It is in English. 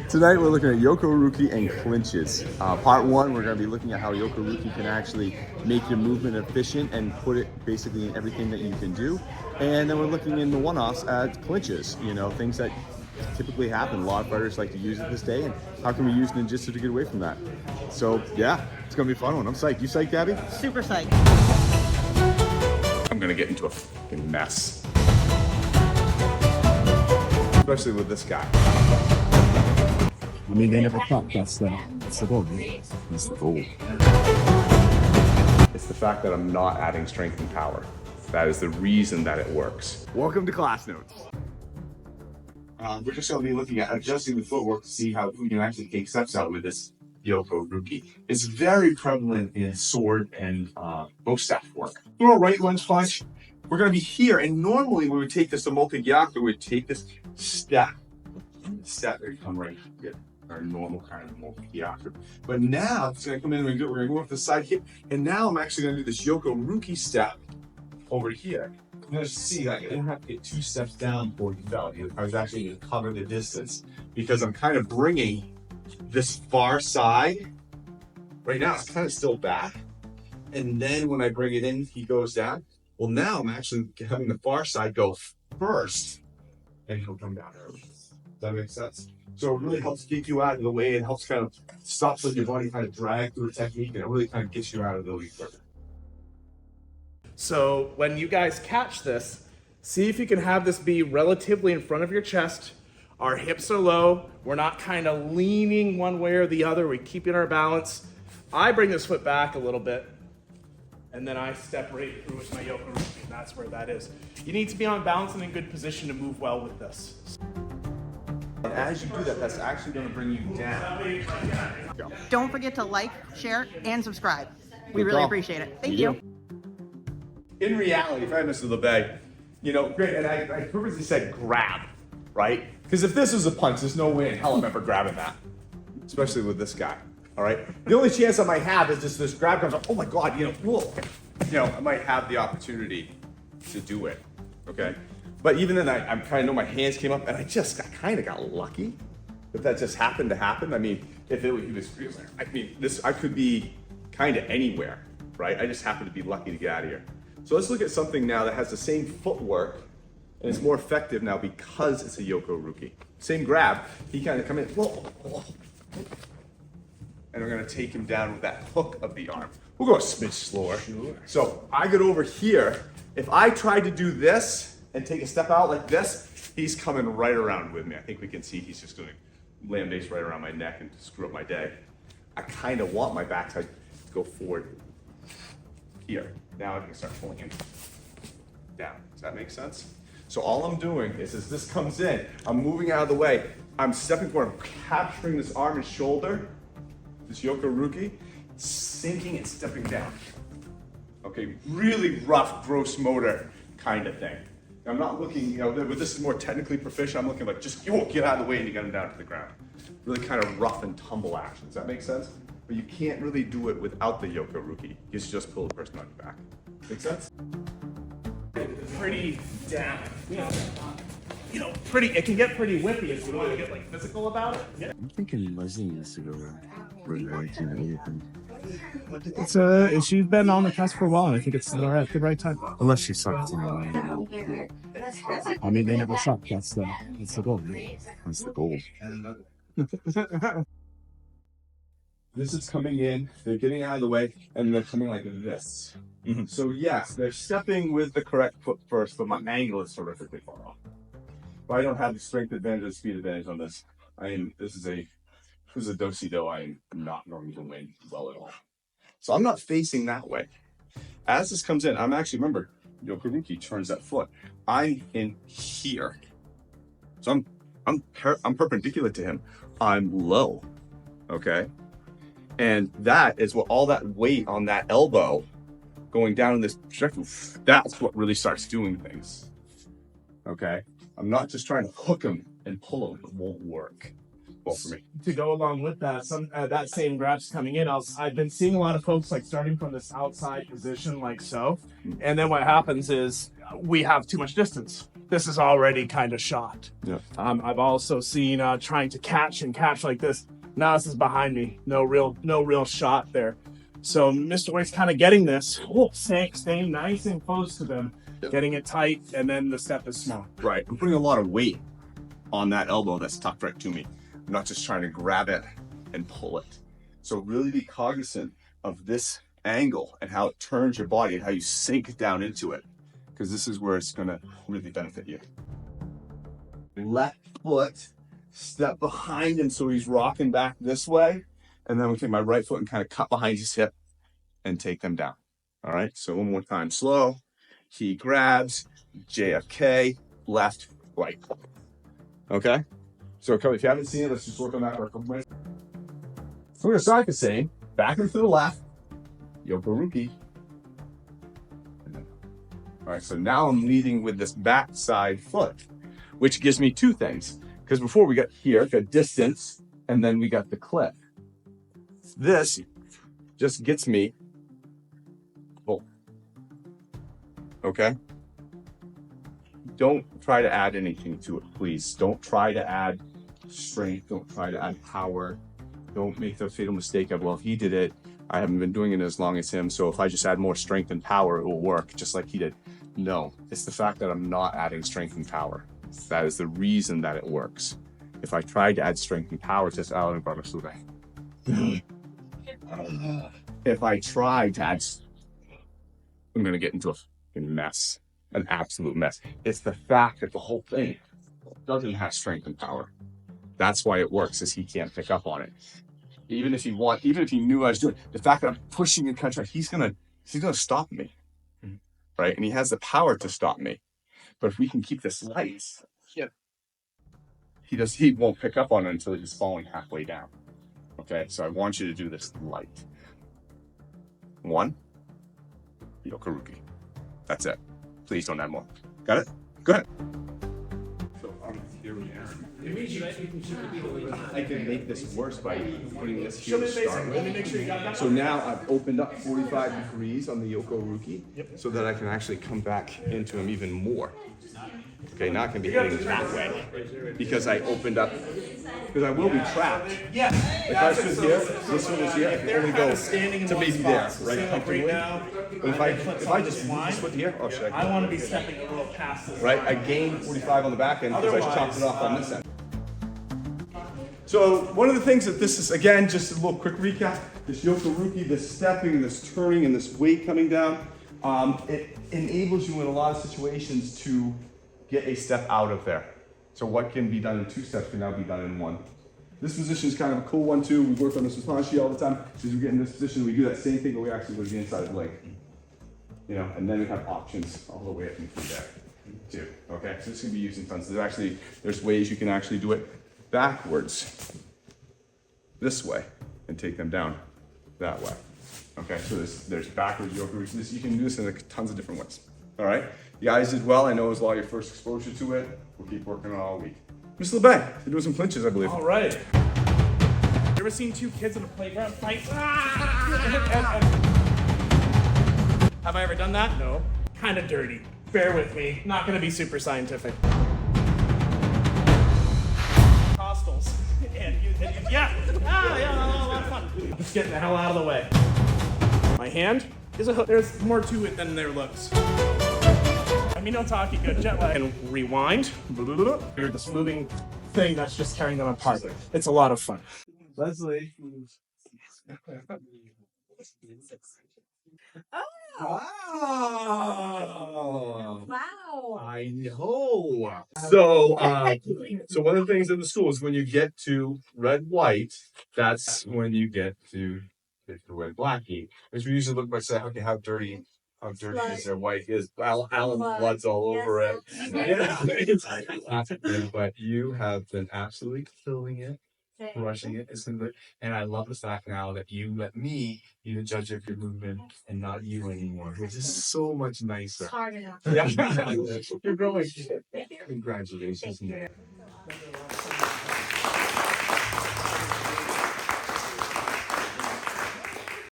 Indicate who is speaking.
Speaker 1: Tonight we're looking at Yoko Aruki and clinches. Part one, we're going to be looking at how Yoko Aruki can actually make your movement efficient and put it basically in everything that you can do. And then we're looking in the one-offs at clinches, you know, things that typically happen. A lot of fighters like to use it this day, and how can we use Ninjutsu to get away from that? So yeah, it's going to be a fun one. I'm psyched. You psyched, Gabby?
Speaker 2: Super psyched.
Speaker 1: I'm going to get into a fucking mess. Especially with this guy.
Speaker 3: I mean, they never thought that's the goal.
Speaker 1: That's the goal. It's the fact that I'm not adding strength and power. That is the reason that it works. Welcome to Class Notes. We're just going to be looking at adjusting the footwork to see how we can actually take steps out with this Yoko Aruki. It's very prevalent in sword and bow staff work. Throw a right lunge punch. We're going to be here, and normally we would take this to multi-gyaku, we would take this step. Step, we come right here. Our normal kind of multi-gyaku. But now it's going to come in and we're going to go off the side here. And now I'm actually going to do this Yoko Aruki step over here. You're going to see, like, I didn't have to get 2 steps down before you fell. I was actually going to cover the distance because I'm kind of bringing this far side. Right now, it's kind of still back. And then when I bring it in, he goes down. Well, now I'm actually having the far side go first, and he'll come down early. Does that make sense? So it really helps get you out of the way. It helps kind of stop letting your body kind of drag through the technique, and it really kind of gets you out of the way quicker.
Speaker 4: So when you guys catch this, see if you can have this be relatively in front of your chest. Our hips are low. We're not kind of leaning one way or the other. We're keeping our balance. I bring this foot back a little bit, and then I step right through with my Yoko Aruki, and that's where that is. You need to be on balance and in good position to move well with this.
Speaker 1: And as you do that, that's actually going to bring you down.
Speaker 2: Don't forget to like, share, and subscribe. We really appreciate it. Thank you.
Speaker 1: In reality, if I had Mr. Labbay, you know, great, and I purposely said grab, right? Because if this was a punch, there's no way in hell I'm ever grabbing that. Especially with this guy, all right? The only chance I might have is just this grab comes up, oh my God, you know, whoa. You know, I might have the opportunity to do it, okay? But even then, I kind of know my hands came up, and I kind of got lucky that just happened to happen. I mean, if he was, I mean, I could be kind of anywhere, right? I just happened to be lucky to get out of here. So let's look at something now that has the same footwork, and it's more effective now because it's a Yoko Aruki. Same grab, he kind of come in, whoa, and we're gonna take him down with that hook of the arm. We'll go a smidge slower. Sure. So I get over here. If I tried to do this and take a step out like this, he's coming right around with me. I think we can see he's just gonna land base right around my neck and screw up my day. I kind of want my backside to go forward here. Now I can start pulling him down. Does that make sense? So all I'm doing is as this comes in, I'm moving out of the way. I'm stepping forward, I'm capturing this arm and shoulder, this Yoko Aruki, sinking and stepping down. Okay, really rough, gross motor kind of thing. I'm not looking, you know, but this is more technically proficient. I'm looking like just, get out of the way and you get him down to the ground. Really kind of rough and tumble action. Does that make sense? But you can't really do it without the Yoko Aruki. You just pull the person on your back. Make sense?
Speaker 4: Pretty down. You know, pretty. It can get pretty whippy if you want to get like physical about it. Yeah.
Speaker 3: I'm thinking Leslie needs to go right to anything.
Speaker 5: She's been on the cusp for a while, and I think it's the right time.
Speaker 3: Unless she sucked in the
Speaker 5: I mean, they never suck. That's the goal.
Speaker 3: That's the goal.
Speaker 1: This is coming in, they're getting out of the way, and they're coming like this. Mm-hmm. So yes, they're stepping with the correct foot first, but my angle is horrifically far off. But I don't have the strength advantage or speed advantage on this. This is a do-si-do. I am not going to win well at all. So I'm not facing that way. As this comes in, I'm actually, remember, Yoko Aruki turns that foot. I'm in here. So I'm perpendicular to him. I'm low, okay? And that is what all that weight on that elbow going down in this trajectory, that's what really starts doing things, okay? I'm not just trying to hook him and pull him. It won't work well for me.
Speaker 5: To go along with that, that same grab's coming in. I've been seeing a lot of folks like starting from this outside position like so, and then what happens is we have too much distance. this is already kind of shot.
Speaker 1: Yeah.
Speaker 5: I've also seen trying to catch like this. Now this is behind me. No real shot there. So Mr. White's kind of getting this. Staying nice and close to them, getting it tight, and then the step is small.
Speaker 1: Right. I'm putting a lot of weight on that elbow that's tucked right to me. I'm not just trying to grab it and pull it. So really be cognizant of this angle and how it turns your body and how you sink down into it, because this is where it's going to really benefit you. Left foot, step behind him so he's rocking back this way, and then we take my right foot and kind of cut behind his hip and take them down. All right, so one more time, slow. He grabs, JFK, left, right. Okay, so if you haven't seen it, let's just work on that for a couple minutes. So we're gonna start the same, back and to the left, Yoko Aruki. All right, so now I'm leading with this back side foot, which gives me two things. Because before we got here, got distance, and then we got the clip. This just gets me full. Okay? Don't try to add anything to it, please. Don't try to add strength. Don't try to add power. Don't make the fatal mistake of, well, if he did it, I haven't been doing it as long as him, so if I just add more strength and power, it will work, just like he did. No, it's the fact that I'm not adding strength and power. That is the reason that it works. If I tried to add strength and power, just if I try to add, I'm going to get into a fucking mess, an absolute mess. It's the fact that the whole thing doesn't have strength and power. That's why it works, is he can't pick up on it. Even if he knew I was doing it, the fact that I'm pushing and contract, he's gonna stop me, right? And he has the power to stop me. But if we can keep this light, he won't pick up on it until he's falling halfway down. Okay, so I want you to do this light. 1, Yoko Aruki. That's it. Please don't add more. Got it? Go ahead. So here we are. I can make this worse by putting this here to start with. So now I've opened up 45 degrees on the Yoko Aruki, so that I can actually come back into him even more. Okay, not gonna be hitting that way because I opened up, because I will be trapped.
Speaker 5: Yeah.
Speaker 1: If I stood here, this one was here, I can only go to maybe there, right? Comfortably. But if I just move this foot here, oh shit,
Speaker 5: I want to be stepping a little past this.
Speaker 1: right? I gained 45 on the back end because I chopped it off on this end. So one of the things that this is, again, just a little quick recap, this Yoko Aruki, this stepping, this turning, and this weight coming down, it enables you in a lot of situations to get a step out of there. So what can be done in 2 steps can now be done in 1. This position is kind of a cool one too. We work on this with Hanshi all the time. As we get in this position, we do that same thing, but we actually go to the inside of the leg. You know, and then we have options all the way up and through there too. Okay, so this can be used in tons. There's ways you can actually do it backwards this way and take them down that way. Okay, so there's backwards Yoko Aruki. You can do this in tons of different ways. All right, you guys did well. I know it was a lot of your first exposure to it. We'll keep working on it all week. Mr. Labbay, you're doing some clinches, I believe.
Speaker 5: All right. You ever seen 2 kids in a playground fight? Have I ever done that? No. Kind of dirty. Bear with me. Not going to be super scientific. Costals. Yeah, a lot of fun. Just getting the hell out of the way. My hand is a hook. There's more to it than there looks. I mean, no talking good. Jet lag. And rewind. You're this moving thing that's just carrying them apart. It's a lot of fun. Leslie.
Speaker 1: Wow.
Speaker 6: Wow.
Speaker 1: I know. So one of the things in the school is when you get to red white, that's when you get to the red black heat. Which we usually look by saying, okay, how dirty is their white is? Alan's blood's all over it. Yeah. But you have been absolutely killing it. Rushing it, and I love the fact now that you let me be the judge of your movement and not you anymore, which is so much nicer.
Speaker 6: Hard enough.
Speaker 1: Yeah. You're growing. Congratulations.